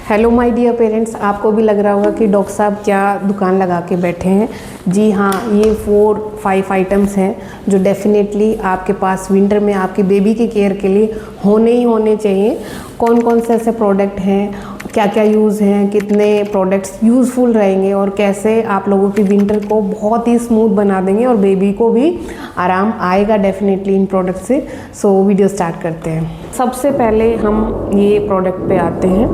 Hello my dear parents, आपको भी लग रहा होगा कि डॉक्टर साहब क्या दुकान लगा के बैठे हैं। जी हाँ, ये 4-5 आइटम्स हैं जो डेफिनेटली आपके पास विंटर में आपके बेबी के केयर के लिए होने ही होने चाहिए। कौन कौन से ऐसे प्रोडक्ट हैं, क्या क्या यूज़ हैं, कितने प्रोडक्ट्स यूज़फुल रहेंगे और कैसे आप लोगों की विंटर को बहुत ही स्मूथ बना देंगे और बेबी को भी आराम आएगा डेफिनेटली इन प्रोडक्ट से। सो वीडियो स्टार्ट करते हैं। सबसे पहले हम ये प्रोडक्ट पे आते हैं।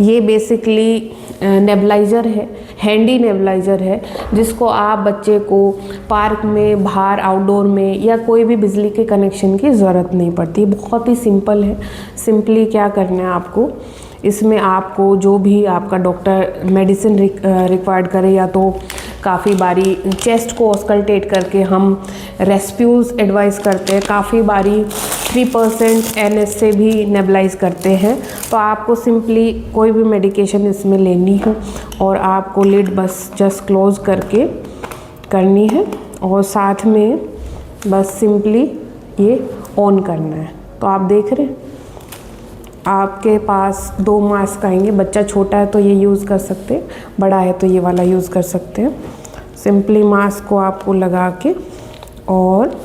ये बेसिकली नेबुलाइज़र है, हैंडी नेबुलाइज़र है, जिसको आप बच्चे को पार्क में, बाहर आउटडोर में या कोई भी बिजली के कनेक्शन की ज़रूरत नहीं पड़ती। बहुत ही सिंपल है। सिंपली क्या करना है आपको, इसमें आपको जो भी आपका डॉक्टर मेडिसिन रिक्वायर्ड करे, या तो काफ़ी बारी चेस्ट को ऑस्कल्टेट करके हम रेस्प्यूल्स एडवाइस करते हैं, काफ़ी बारी 3% NS से भी नेबुलाइज करते हैं। तो आपको सिंपली कोई भी मेडिकेशन इसमें लेनी है और आपको लिड बस जस्ट क्लोज करके करनी है और साथ में बस सिंपली ये ऑन करना है। तो आप देख रहे हैं आपके पास 2 मास्क आएंगे। बच्चा छोटा है तो ये यूज़ कर सकते हैं, बड़ा है तो ये वाला यूज़ कर सकते हैं। सिंपली मास्क को आपको लगा के और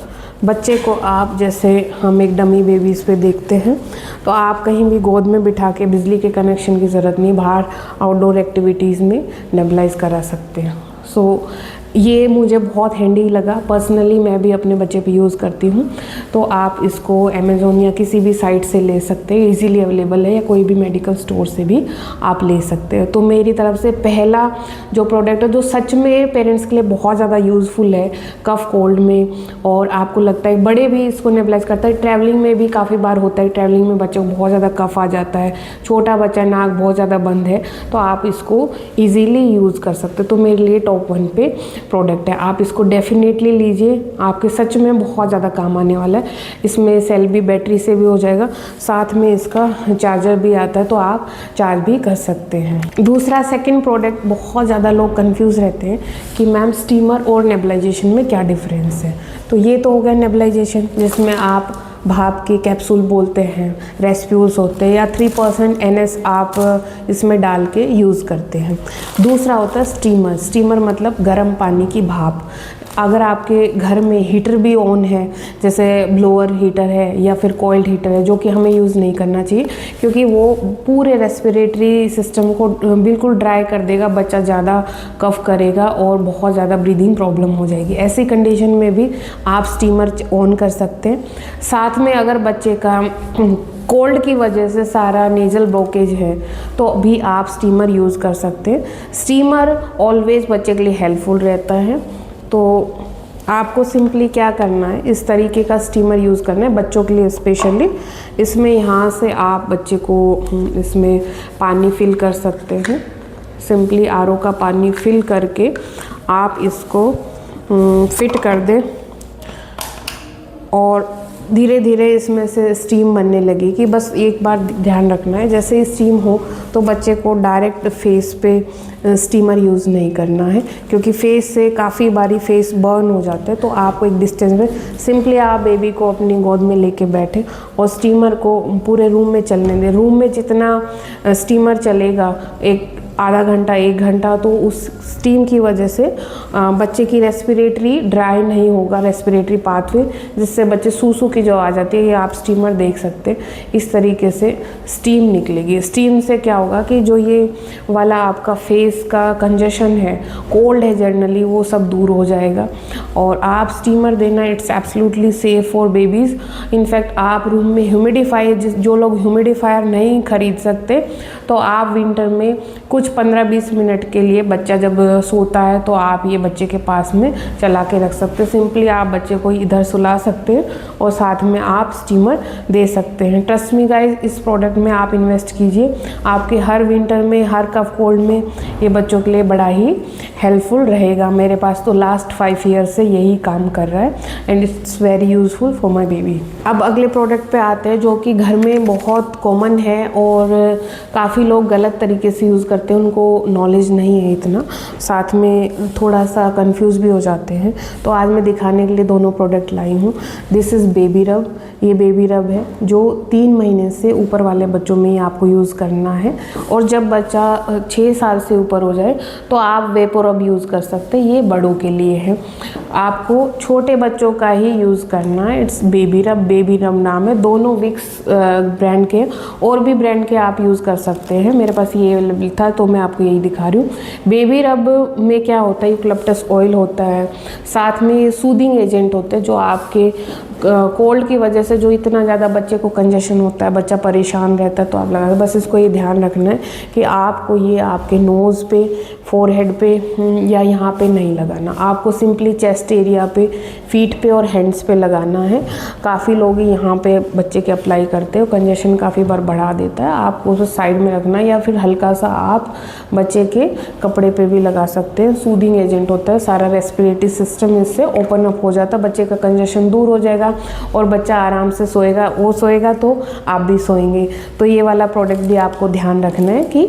बच्चे को आप जैसे हम एक डमी बेबीज़ पे देखते हैं, तो आप कहीं भी गोद में बिठा के बिजली के कनेक्शन की ज़रूरत नहीं, बाहर आउटडोर एक्टिविटीज़ में नेबुलाइज करा सकते हैं। सो ये मुझे बहुत हैंडी लगा। पर्सनली मैं भी अपने बच्चे पे यूज़ करती हूँ। तो आप इसको अमेज़ोन या किसी भी साइट से ले सकते हैं, इजीली अवेलेबल है, या कोई भी मेडिकल स्टोर से भी आप ले सकते हैं। तो मेरी तरफ से पहला जो प्रोडक्ट है जो सच में पेरेंट्स के लिए बहुत ज़्यादा यूज़फुल है कफ कोल्ड में, और आपको लगता है बड़े भी इसको नेबुलाइज करता है। ट्रैवलिंग में भी काफ़ी बार होता है, ट्रैवलिंग में बच्चों को बहुत ज़्यादा कफ आ जाता है, छोटा बच्चा नाक बहुत ज़्यादा बंद है, तो आप इसको ईज़िली यूज़ कर सकते हो। तो मेरे लिए टॉप 1 पे प्रोडक्ट है। आप इसको डेफिनेटली लीजिए, आपके सच में बहुत ज़्यादा काम आने वाला है। इसमें सेल भी बैटरी से भी हो जाएगा, साथ में इसका चार्जर भी आता है, तो आप चार्ज भी कर सकते हैं। दूसरा सेकंड प्रोडक्ट, बहुत ज़्यादा लोग कंफ्यूज रहते हैं कि मैम स्टीमर और नेबुलाइजेशन में क्या डिफरेंस है। तो ये तो हो गया नेबुलाइजेशन, जिसमें आप भाप के कैप्सूल बोलते हैं, रेस्प्यूल्स होते हैं, या 3% NS आप इसमें डाल के यूज़ करते हैं। दूसरा होता है स्टीमर। स्टीमर मतलब गर्म पानी की भाप। अगर आपके घर में हीटर भी ऑन है, जैसे ब्लोअर हीटर है या फिर कॉइल्ड हीटर है, जो कि हमें यूज़ नहीं करना चाहिए क्योंकि वो पूरे रेस्पिरेटरी सिस्टम को बिल्कुल ड्राई कर देगा, बच्चा ज़्यादा कफ करेगा और बहुत ज़्यादा ब्रीदिंग प्रॉब्लम हो जाएगी। ऐसी कंडीशन में भी आप स्टीमर ऑन कर सकते हैं। साथ में अगर बच्चे का कोल्ड की वजह से सारा नेजल ब्लॉकेज है तो भी आप स्टीमर यूज़ कर सकते हैं। स्टीमर ऑलवेज बच्चे के लिए हेल्पफुल रहता है। तो आपको सिंपली क्या करना है, इस तरीके का स्टीमर यूज़ करना है बच्चों के लिए स्पेशली। इसमें यहाँ से आप बच्चे को इसमें पानी फिल कर सकते हैं। सिंपली RO का पानी फिल करके आप इसको फिट कर दें और धीरे धीरे इसमें से स्टीम बनने लगेगी। बस एक बार ध्यान रखना है, जैसे ही स्टीम हो तो बच्चे को डायरेक्ट फेस पे स्टीमर यूज़ नहीं करना है, क्योंकि फेस से काफ़ी बारी फेस बर्न हो जाता है। तो आपको एक डिस्टेंस में सिंपली आप बेबी को अपनी गोद में लेके बैठे और स्टीमर को पूरे रूम में चलने दें। रूम में जितना स्टीमर चलेगा, एक आधा घंटा 1 घंटा, तो उस स्टीम की वजह से बच्चे की रेस्पिरेटरी ड्राई नहीं होगा, रेस्पिरेटरी पाथवे, जिससे बच्चे सूसू की जो आ जाती है, ये आप स्टीमर देख सकते हैं। इस तरीके से स्टीम निकलेगी। स्टीम से क्या होगा कि जो ये वाला आपका फेस का कंजेशन है, कोल्ड है जनरली, वो सब दूर हो जाएगा। और आप स्टीमर देना, it's absolutely safe for babies. In fact आप रूम में ह्यूमिडिफायर, जो लोग ह्यूमिडिफायर नहीं खरीद सकते, तो आप विंटर में कुछ 15-20 मिनट के लिए बच्चा जब सोता है तो आप ये बच्चे के पास में चला के रख सकते हैं। सिंपली आप बच्चे को इधर सुला सकते हैं और साथ में आप स्टीमर दे सकते हैं। ट्रस्ट मी गाइस, इस प्रोडक्ट में आप इन्वेस्ट कीजिए, आपके हर विंटर में, हर कफ कोल्ड में ये बच्चों के लिए बड़ा ही हेल्पफुल रहेगा। मेरे पास तो लास्ट 5 ईयर से यही काम कर रहा है and it's very useful for my baby. अब अगले प्रोडक्ट पे आते हैं जो कि घर में बहुत कॉमन है और काफ़ी लोग गलत तरीके से यूज़ करते हैं। उनको नॉलेज नहीं है इतना, साथ में थोड़ा सा कंफ्यूज भी हो जाते हैं। तो आज मैं दिखाने के लिए दोनों प्रोडक्ट लाई हूँ। दिस इज़ बेबी रब। ये बेबी रब है जो 3 महीने से ऊपर वाले बच्चों में ही आपको यूज़ करना है, और जब बच्चा 6 साल से ऊपर हो जाए तो आप वेपो रब यूज़ कर सकते हैं। ये बड़ों के लिए है, आपको छोटे बच्चों का ही यूज़ करना है। इट्स बेबी रब नाम है। दोनों विक्स ब्रांड के, और भी ब्रांड के आप यूज़ कर सकते हैं। मेरे पास ये अवेलेबल था तो मैं आपको यही दिखा रही हूँ। बेबी रब में क्या होता है, यूकलिप्टस ऑयल होता है, साथ में ये सूदिंग एजेंट होते हैं जो आपके कोल्ड की वजह से जो इतना ज़्यादा बच्चे को कंजेशन होता है, बच्चा परेशान रहता है, तो आप लगा, बस इसको ये ध्यान रखना है कि आपको ये आपके नोज़ पे, फोरहेड पे या यहाँ पे नहीं लगाना। आपको सिंपली चेस्ट एरिया पे, फीट पे और हैंड्स पे लगाना है। काफ़ी लोग यहाँ पे बच्चे के अप्लाई करते हैं, कंजेशन काफ़ी बार बढ़ा देता है। आपको उसे साइड में रखना है, या फिर हल्का सा आप बच्चे के कपड़े पे भी लगा सकते हैं। सूदिंग एजेंट होता है, सारा रेस्पिरेटरी सिस्टम इससे ओपन अप हो जाता है, बच्चे का कंजेशन दूर हो जाएगा और बच्चा आराम से सोएगा। वो सोएगा तो आप भी सोएंगे। तो ये वाला प्रोडक्ट भी आपको ध्यान रखना है कि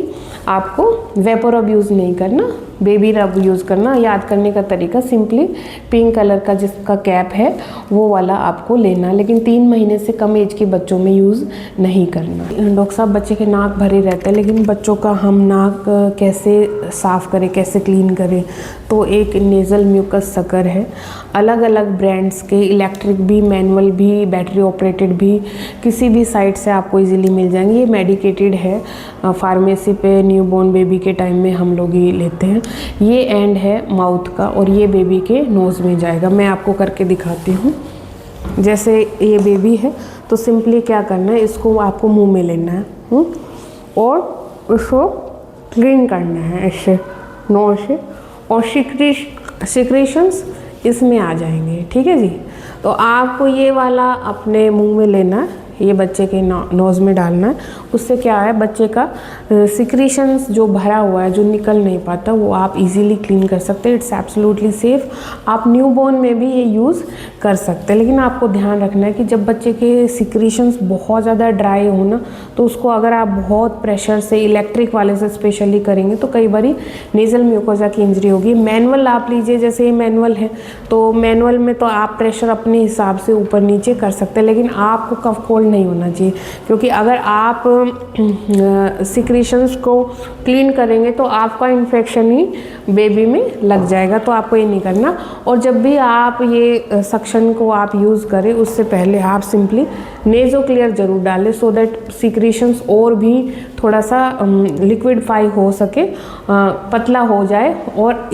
आपको वेपो रब यूज़ नहीं करना, बेबी रब यूज़ करना। याद करने का तरीका सिंपली पिंक कलर का जिसका कैप है वो वाला आपको लेना, लेकिन 3 महीने से कम एज के बच्चों में यूज़ नहीं करना। डॉक्टर साहब बच्चे के नाक भरे रहते हैं, लेकिन बच्चों का हम नाक कैसे साफ़ करें, कैसे क्लीन करें? तो एक नेज़ल म्यूकस सकर है, अलग अलग ब्रांड्स के, इलेक्ट्रिक भी, मैनुअल भी, बैटरी ऑपरेटेड भी, किसी भी साइट से आपको इजीली मिल जाएंगे। ये मेडिकेटेड है, फार्मेसी पे न्यूबॉर्न बेबी के टाइम में हम लोग ये लेते हैं। ये एंड है माउथ का और ये बेबी के नोज़ में जाएगा। मैं आपको करके दिखाती हूँ। जैसे ये बेबी है तो सिंपली क्या करना है, इसको आपको मुंह में लेना है और इसको क्लीन करना है ऐसे नोज से, और सिक्रीशंस इसमें आ जाएंगे। ठीक है जी। तो आपको ये वाला अपने मुंह में लेना है, ये बच्चे के नोज़ में डालना है। उससे क्या है, बच्चे का सिक्रीशंस जो भरा हुआ है, जो निकल नहीं पाता, वो आप इजीली क्लीन कर सकते हैं। It's absolutely safe. आप न्यूबॉर्न में भी ये यूज़ कर सकते हैं, लेकिन आपको ध्यान रखना है कि जब बच्चे के सिक्रीशंस बहुत ज़्यादा ड्राई हो ना, तो उसको अगर आप बहुत प्रेशर से, इलेक्ट्रिक वाले से स्पेशली करेंगे तो कई बार नेज़ल म्यूकोसा की इंजरी होगी। मैनुअल आप लीजिए, जैसे ये मैनुअल है तो मैनुअल में तो आप प्रेशर अपने हिसाब से ऊपर नीचे कर सकते हैं, लेकिन आपको कफ कोल्ड नहीं होना चाहिए, क्योंकि अगर आप सिक्रीशंस को क्लीन करेंगे तो आपका इन्फेक्शन ही बेबी में लग जाएगा। तो आपको ये नहीं करना। और जब भी आप ये सक्शन को आप यूज़ करें उससे पहले आप सिंपली नेज़ो क्लियर ज़रूर डालें, सो दैट सिक्रीशंस और भी थोड़ा सा लिक्विडफाई हो सके, पतला हो जाए और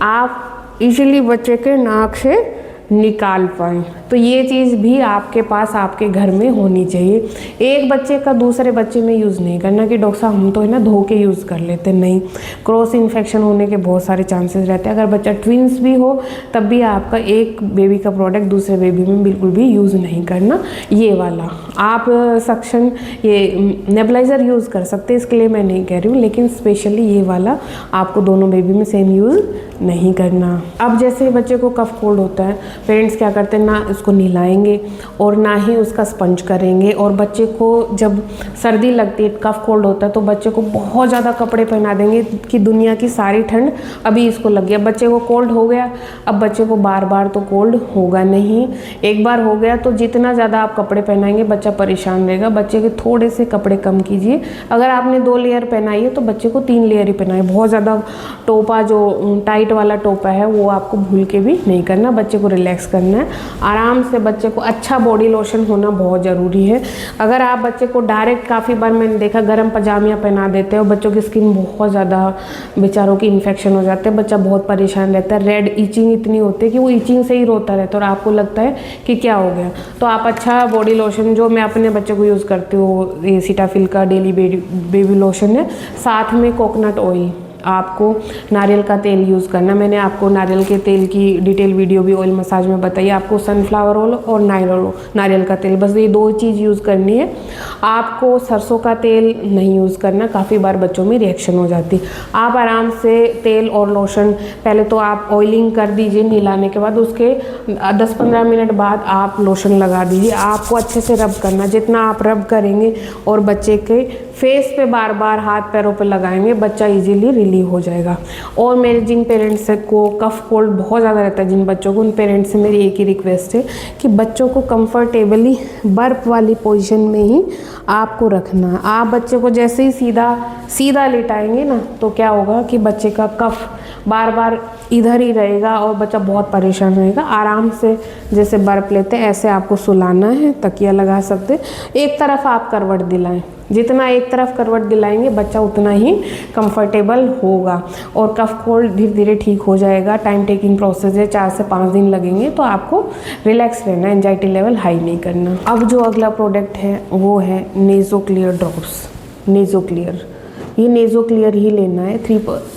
आप इजीली बच्चे के नाक से निकाल पाएँ। तो ये चीज़ भी आपके पास, आपके घर में होनी चाहिए। एक बच्चे का दूसरे बच्चे में यूज़ नहीं करना कि डॉक्टर साहब हम तो है ना धो के यूज़ कर लेते, नहीं। क्रॉस इन्फेक्शन होने के बहुत सारे चांसेस रहते हैं। अगर बच्चा ट्विंस भी हो तब भी आपका एक बेबी का प्रोडक्ट दूसरे बेबी में बिल्कुल भी यूज़ नहीं करना। ये वाला आप सक्शन, ये नेबुलाइज़र यूज़ कर सकते हैं, इसके लिए मैं नहीं कह रही हूँ, लेकिन स्पेशली ये वाला आपको दोनों बेबी में सेम यूज़ नहीं करना। अब जैसे बच्चे को कफ कोल्ड होता है, पेरेंट्स क्या करते हैं, ना उसको नहलाएंगे और ना ही उसका स्पंज करेंगे, और बच्चे को जब सर्दी लगती है, कफ कोल्ड होता है, तो बच्चे को बहुत ज़्यादा कपड़े पहना देंगे कि दुनिया की सारी ठंड अभी इसको लग गया। बच्चे को कोल्ड हो गया, अब बच्चे को बार बार तो कोल्ड होगा नहीं, एक बार हो गया तो जितना ज़्यादा आप कपड़े पहनाएंगे बच्चा परेशान रहेगा। बच्चे के थोड़े से कपड़े कम कीजिए। अगर आपने 2 लेयर पहनाई है तो बच्चे को 3 लेयर ही पहनाए। बहुत ज़्यादा टोपा, जो टाइट वाला टोपा है, वो आपको भूल के भी नहीं करना। बच्चे को रिलैक्स करना है आराम से। बच्चे को अच्छा बॉडी लोशन होना बहुत ज़रूरी है। अगर आप बच्चे को डायरेक्ट, काफ़ी बार मैंने देखा गर्म पजामियाँ पहना देते हैं और बच्चों की स्किन बहुत ज़्यादा, बेचारों की इन्फेक्शन हो जाते हैं, बच्चा बहुत परेशान रहता है। रेड ईचिंग इतनी होती है कि वो ईचिंग से ही रोता रहता है और आपको लगता है कि क्या हो गया। तो आप अच्छा बॉडी लोशन, जो मैं अपने बच्चे को यूज़ करती हूँ, ये सीटाफिल का डेली बेबी लोशन है, साथ में कोकोनट ऑयल, आपको नारियल का तेल यूज़ करना। मैंने आपको नारियल के तेल की डिटेल वीडियो भी ऑयल मसाज में बताई। आपको सनफ्लावर ऑयल और नारियल का तेल, बस ये 2 चीज़ यूज़ करनी है। आपको सरसों का तेल नहीं यूज़ करना, काफ़ी बार बच्चों में रिएक्शन हो जाती। आप आराम से तेल और लोशन, पहले तो आप ऑयलिंग कर दीजिए नहलाने के बाद, उसके 10-15 मिनट बाद आप लोशन लगा दीजिए। आपको अच्छे से रब करना, जितना आप रब करेंगे और बच्चे के फेस पे बार बार हाथ पैरों पे लगाएंगे, बच्चा इजीली रिलीव हो जाएगा। और मेरे जिन पेरेंट्स को कफ कोल्ड बहुत ज़्यादा रहता है जिन बच्चों को, उन पेरेंट्स से मेरी एक ही रिक्वेस्ट है कि बच्चों को कंफर्टेबली बर्फ़ वाली पोजीशन में ही आपको रखना है। आप बच्चे को जैसे ही सीधा लेटाएंगे ना, तो क्या होगा कि बच्चे का कफ बार बार इधर ही रहेगा और बच्चा बहुत परेशान रहेगा। आराम से जैसे बर्फ़ लेते हैं ऐसे आपको सुलाना है, तकिया लगा सकते, एक तरफ आप करवट दिलाएं। जितना एक तरफ करवट दिलाएंगे बच्चा उतना ही कंफर्टेबल होगा और कफ कोल्ड धीरे धीरे ठीक हो जाएगा। टाइम टेकिंग प्रोसेस है, 4 से 5 दिन लगेंगे, तो आपको रिलैक्स रहना, एंजाइटी लेवल हाई नहीं करना। अब जो अगला प्रोडक्ट है वो है naso clear drops. Naso clear, ये नेज़ो क्लियर ही लेना है।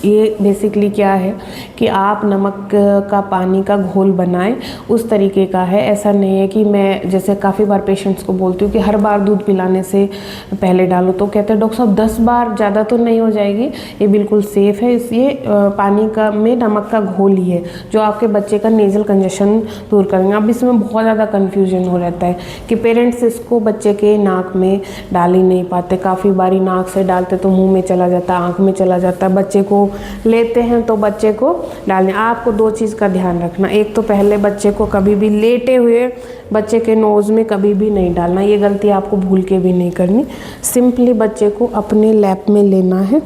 ये बेसिकली क्या है कि आप नमक का पानी का घोल बनाएं, उस तरीके का है। ऐसा नहीं है कि मैं जैसे काफ़ी बार पेशेंट्स को बोलती हूँ कि हर बार दूध पिलाने से पहले डालो, तो कहते हैं डॉक्टर साहब 10 बार ज़्यादा तो नहीं हो जाएगी। ये बिल्कुल सेफ़ है। ये पानी का में नमक का घोल ही है जो आपके बच्चे का नेज़ल कंजेशन दूर करेंगे। अब इसमें बहुत ज़्यादा कन्फ्यूजन हो रहता है कि पेरेंट्स इसको बच्चे के नाक में डाल ही नहीं पाते। काफ़ी बारी नाक से डालते तो मुँह में चला जाता, आँख में चला जाता। बच्चे को लेते हैं तो बच्चे को डालने, आपको 2 चीज़ का ध्यान रखना। एक तो पहले बच्चे को कभी भी लेटे हुए बच्चे के नोज़ में कभी भी नहीं डालना, ये गलती आपको भूल के भी नहीं करनी। सिंपली बच्चे को अपने लैप में लेना है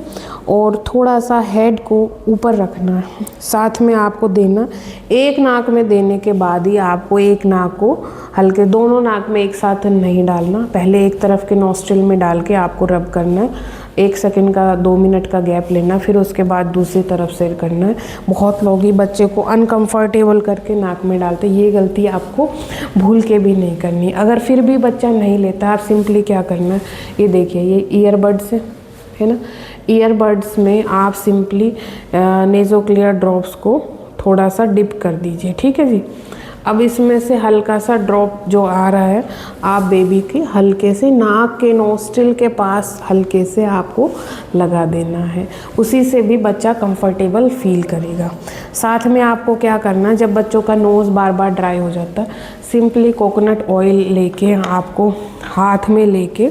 और थोड़ा सा हेड को ऊपर रखना है, साथ में आपको देना। एक नाक में देने के बाद ही आपको एक नाक को हल्के, दोनों नाक में एक साथ नहीं डालना। पहले एक तरफ के नॉस्ट्रिल में डाल के आपको रब करना है, 1 सेकंड का 2 मिनट का गैप लेना, फिर उसके बाद दूसरी तरफ से करना है। बहुत लोग ही बच्चे को अनकंफर्टेबल करके नाक में डालते, ये गलती आपको भूल के भी नहीं करनी। अगर फिर भी बच्चा नहीं लेता, आप सिंपली क्या करना है, ये देखिए ये ईयरबड्स है ना, ईयरबड्स में आप सिंपली नेज़ो क्लियर ड्रॉप्स को थोड़ा सा डिप कर दीजिए, ठीक है जी। अब इसमें से हल्का सा ड्रॉप जो आ रहा है, आप बेबी के हल्के से नाक के नोस्ट्रिल के पास हल्के से आपको लगा देना है, उसी से भी बच्चा कंफर्टेबल फील करेगा। साथ में आपको क्या करना है, जब बच्चों का नोज़ बार बार ड्राई हो जाता है, सिंपली कोकोनट ऑयल लेके आपको हाथ में लेके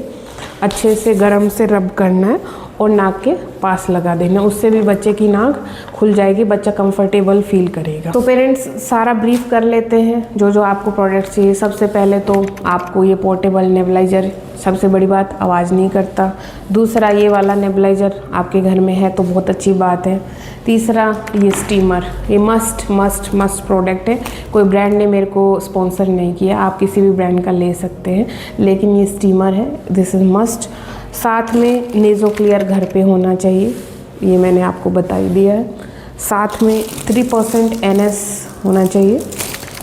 अच्छे से गरम से रब करना है और नाक के पास लगा देना, उससे भी बच्चे की नाक खुल जाएगी, बच्चा कंफर्टेबल फील करेगा। तो पेरेंट्स सारा ब्रीफ कर लेते हैं जो जो आपको प्रोडक्ट चाहिए। सबसे पहले तो आपको ये पोर्टेबल नेबुलाइज़र, सबसे बड़ी बात आवाज़ नहीं करता। दूसरा ये वाला नेबुलाइज़र आपके घर में है तो बहुत अच्छी बात है। तीसरा ये स्टीमर, ये मस्ट प्रोडक्ट है। कोई ब्रांड ने मेरे को स्पॉन्सर नहीं किया, आप किसी भी ब्रांड का ले सकते हैं, लेकिन ये स्टीमर है, दिस इज़ मस्ट। साथ में नेज़ो क्लियर घर पे होना चाहिए, ये मैंने आपको बता ही दिया है। साथ में 3% NS होना चाहिए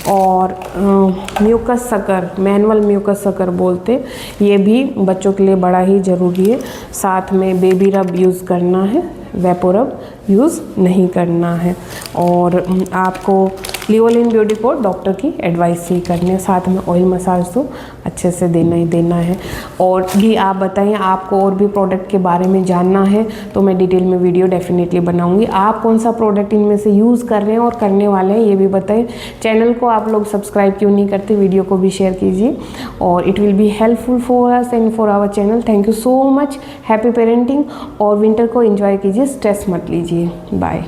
और mucus sucker, manual mucus sucker बोलते, ये भी बच्चों के लिए बड़ा ही ज़रूरी है। साथ में बेबी रब यूज़ करना है, वेपोरब यूज़ नहीं करना है। और आपको लिवोलिन ब्यूटी को डॉक्टर की एडवाइस ही करनी है। साथ में ऑयल मसाज तो अच्छे से देना ही देना है। और भी आप बताइए, आपको और भी प्रोडक्ट के बारे में जानना है तो मैं डिटेल में वीडियो डेफिनेटली बनाऊंगी। आप कौन सा प्रोडक्ट इनमें से यूज़ कर रहे हैं और करने वाले हैं ये भी बताएं। चैनल को आप लोग सब्सक्राइब क्यों नहीं करते, वीडियो को भी शेयर कीजिए और it will be helpful for us and for our channel. Thank you so much. Happy parenting और विंटर को एंजॉय कीजिए, स्ट्रेस मत लीजिए। बाय।